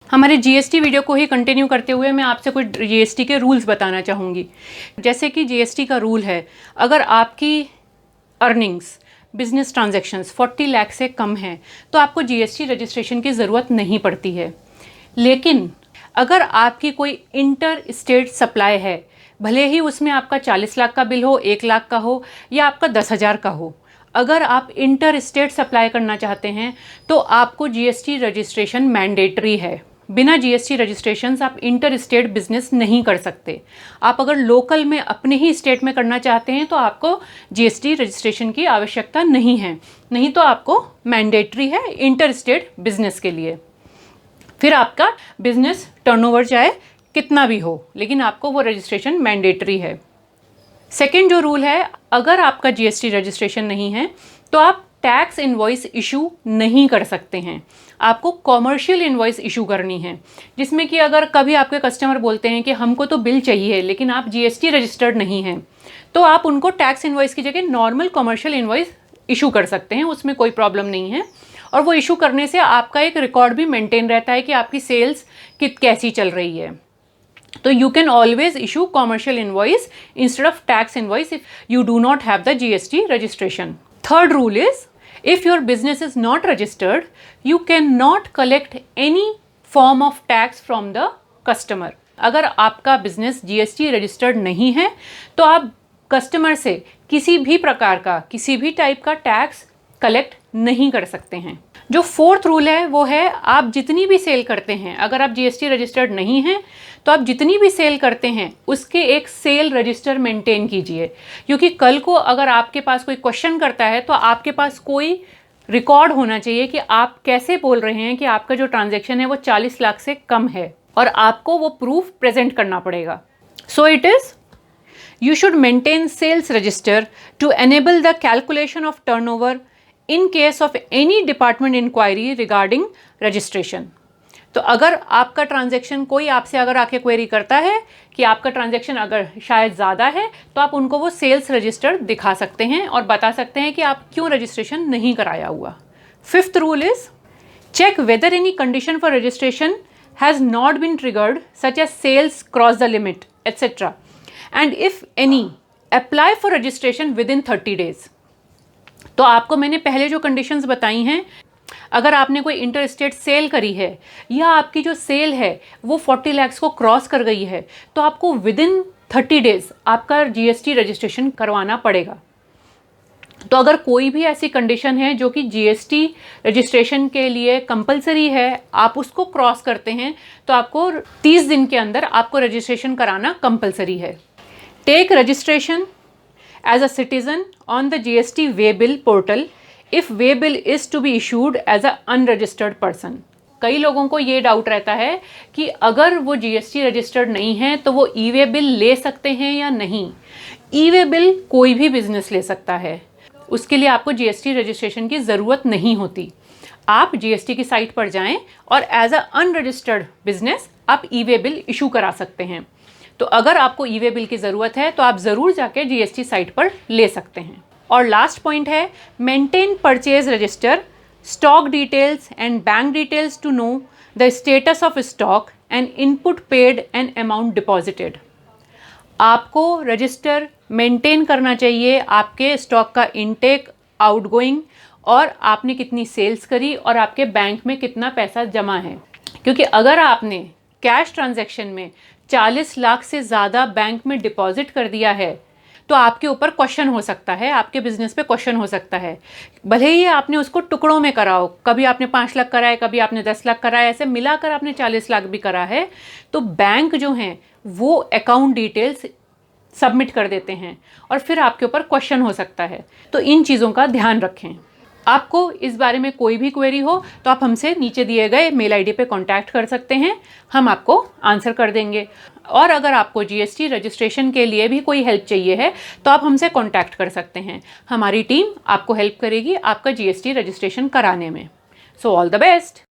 हमारे GST video को ही continue करते हुए मैं आपसे कुछ जीएसटी के रूल्स बताना चाहूँगी। जैसे कि जीएसटी का रूल है, अगर आपकी अर्निंग्स बिजनेस ट्रांजैक्शंस 40 लाख से कम हैं तो आपको जीएसटी रजिस्ट्रेशन की ज़रूरत नहीं पड़ती है। लेकिन अगर आपकी कोई इंटर स्टेट सप्लाई है, भले ही उसमें आपका 40 लाख का बिल हो, 1 लाख का हो या आपका 10,000 का हो, अगर आप इंटर स्टेट सप्लाई करना चाहते हैं तो आपको जीएसटी रजिस्ट्रेशन मैंडेटरी है। बिना जीएसटी रजिस्ट्रेशन आप इंटर स्टेट बिजनेस नहीं कर सकते। आप अगर लोकल में अपने ही स्टेट में करना चाहते हैं तो आपको जीएसटी रजिस्ट्रेशन की आवश्यकता नहीं है, नहीं तो आपको मैंडेटरी है इंटर स्टेट बिजनेस के लिए। फिर आपका बिजनेस टर्नओवर चाहे कितना भी हो, लेकिन आपको वो रजिस्ट्रेशन मैंडेटरी है। सेकेंड जो रूल है, अगर आपका जीएसटी रजिस्ट्रेशन नहीं है तो आप टैक्स इनवॉइस इशू नहीं कर सकते हैं। आपको कॉमर्शियल इनवॉइस इशू करनी है, जिसमें कि अगर कभी आपके कस्टमर बोलते हैं कि हमको तो बिल चाहिए लेकिन आप जीएसटी रजिस्टर्ड नहीं हैं, तो आप उनको टैक्स इनवॉइस की जगह नॉर्मल कॉमर्शियल इनवॉइस इशू कर सकते हैं। उसमें कोई प्रॉब्लम नहीं है। और वो इशू करने से आपका एक रिकॉर्ड भी मेंटेन रहता है कि आपकी सेल्स कैसी चल रही है। तो you can always issue commercial invoice instead of tax invoice if you do not have the GST registration. Third rule is, if your business is not registered, you cannot collect any form of tax from the customer. अगर आपका business GST registered नहीं है तो आप customer से किसी भी प्रकार का, किसी भी टाइप का टैक्स कलेक्ट नहीं कर सकते हैं। जो फोर्थ रूल है वो है, आप जितनी भी सेल करते हैं, अगर आप जीएसटी रजिस्टर्ड नहीं हैं तो आप जितनी भी सेल करते हैं उसके एक सेल रजिस्टर मेंटेन कीजिए, क्योंकि कल को अगर आपके पास कोई क्वेश्चन करता है तो आपके पास कोई रिकॉर्ड होना चाहिए कि आप कैसे बोल रहे हैं कि आपका जो ट्रांजैक्शन है वो 40 लाख से कम है, और आपको वो प्रूफ प्रेजेंट करना पड़ेगा। So it is, you should maintain sales register to enable the calculation of turnover in case of any department inquiry regarding registration. तो अगर आपका ट्रांजैक्शन, कोई आपसे अगर आके क्वेरी करता है कि आपका ट्रांजैक्शन अगर शायद ज़्यादा है, तो आप उनको वो सेल्स रजिस्टर दिखा सकते हैं और बता सकते हैं कि आप क्यों रजिस्ट्रेशन नहीं कराया हुआ। Fifth rule is, check whether any condition for registration has not been triggered such as sales cross the limit etcetera, and if any apply for registration within 30 days। तो आपको मैंने पहले जो कंडीशंस बताई हैं, अगर आपने कोई इंटर स्टेट सेल करी है या आपकी जो सेल है वो 40 lakhs को क्रॉस कर गई है, तो आपको विद इन 30 days आपका जीएसटी रजिस्ट्रेशन करवाना पड़ेगा। तो अगर कोई भी ऐसी कंडीशन है जो कि जीएसटी रजिस्ट्रेशन के लिए कंपलसरी है, आप उसको क्रॉस करते हैं, तो आपको 30 दिन के अंदर आपको रजिस्ट्रेशन कराना कंपलसरी है। Take registration as a citizen on the GST Waybill portal if Waybill is to be issued as a unregistered person। कई लोगों को ये डाउट रहता है कि अगर वो जीएसटी रजिस्टर्ड नहीं है तो वो ई वे बिल ले सकते हैं या नहीं। ई वे बिल कोई भी बिजनेस ले सकता है, उसके लिए आपको जीएसटी रजिस्ट्रेशन की ज़रूरत नहीं होती। आप जीएसटी की साइट पर जाएं और एज अ अनरजिस्टर्ड बिजनेस आप ई वे बिल इशू करा सकते हैं। तो अगर आपको ई वे बिल की ज़रूरत है तो आप ज़रूर जाके जीएसटी साइट पर ले सकते हैं। और लास्ट पॉइंट है, maintain purchase register, stock details and bank details to know the status of stock and input paid and amount deposited. आपको रजिस्टर मेंटेन करना चाहिए आपके स्टॉक का इनटेक, आउटगोइंग, और आपने कितनी सेल्स करी और आपके बैंक में कितना पैसा जमा है। क्योंकि अगर आपने कैश ट्रांजैक्शन में 40 लाख से ज़्यादा बैंक में डिपॉजिट कर दिया है तो आपके ऊपर क्वेश्चन हो सकता है, आपके बिजनेस पे क्वेश्चन हो सकता है। भले ही आपने उसको टुकड़ों में कराओ, कभी आपने 5 लाख करा है, कभी आपने 10 लाख करा है, ऐसे मिलाकर आपने 40 लाख भी करा है, तो बैंक जो हैं वो अकाउंट डिटेल्स सबमिट कर देते हैं और फिर आपके ऊपर क्वेश्चन हो सकता है। तो इन चीज़ों का ध्यान रखें। आपको इस बारे में कोई भी क्वेरी हो तो आप हमसे नीचे दिए गए मेल आईडी पे कांटेक्ट कर सकते हैं, हम आपको आंसर कर देंगे। और अगर आपको जीएसटी रजिस्ट्रेशन के लिए भी कोई हेल्प चाहिए है तो आप हमसे कांटेक्ट कर सकते हैं। हमारी टीम आपको हेल्प करेगी आपका जीएसटी रजिस्ट्रेशन कराने में। So all the best.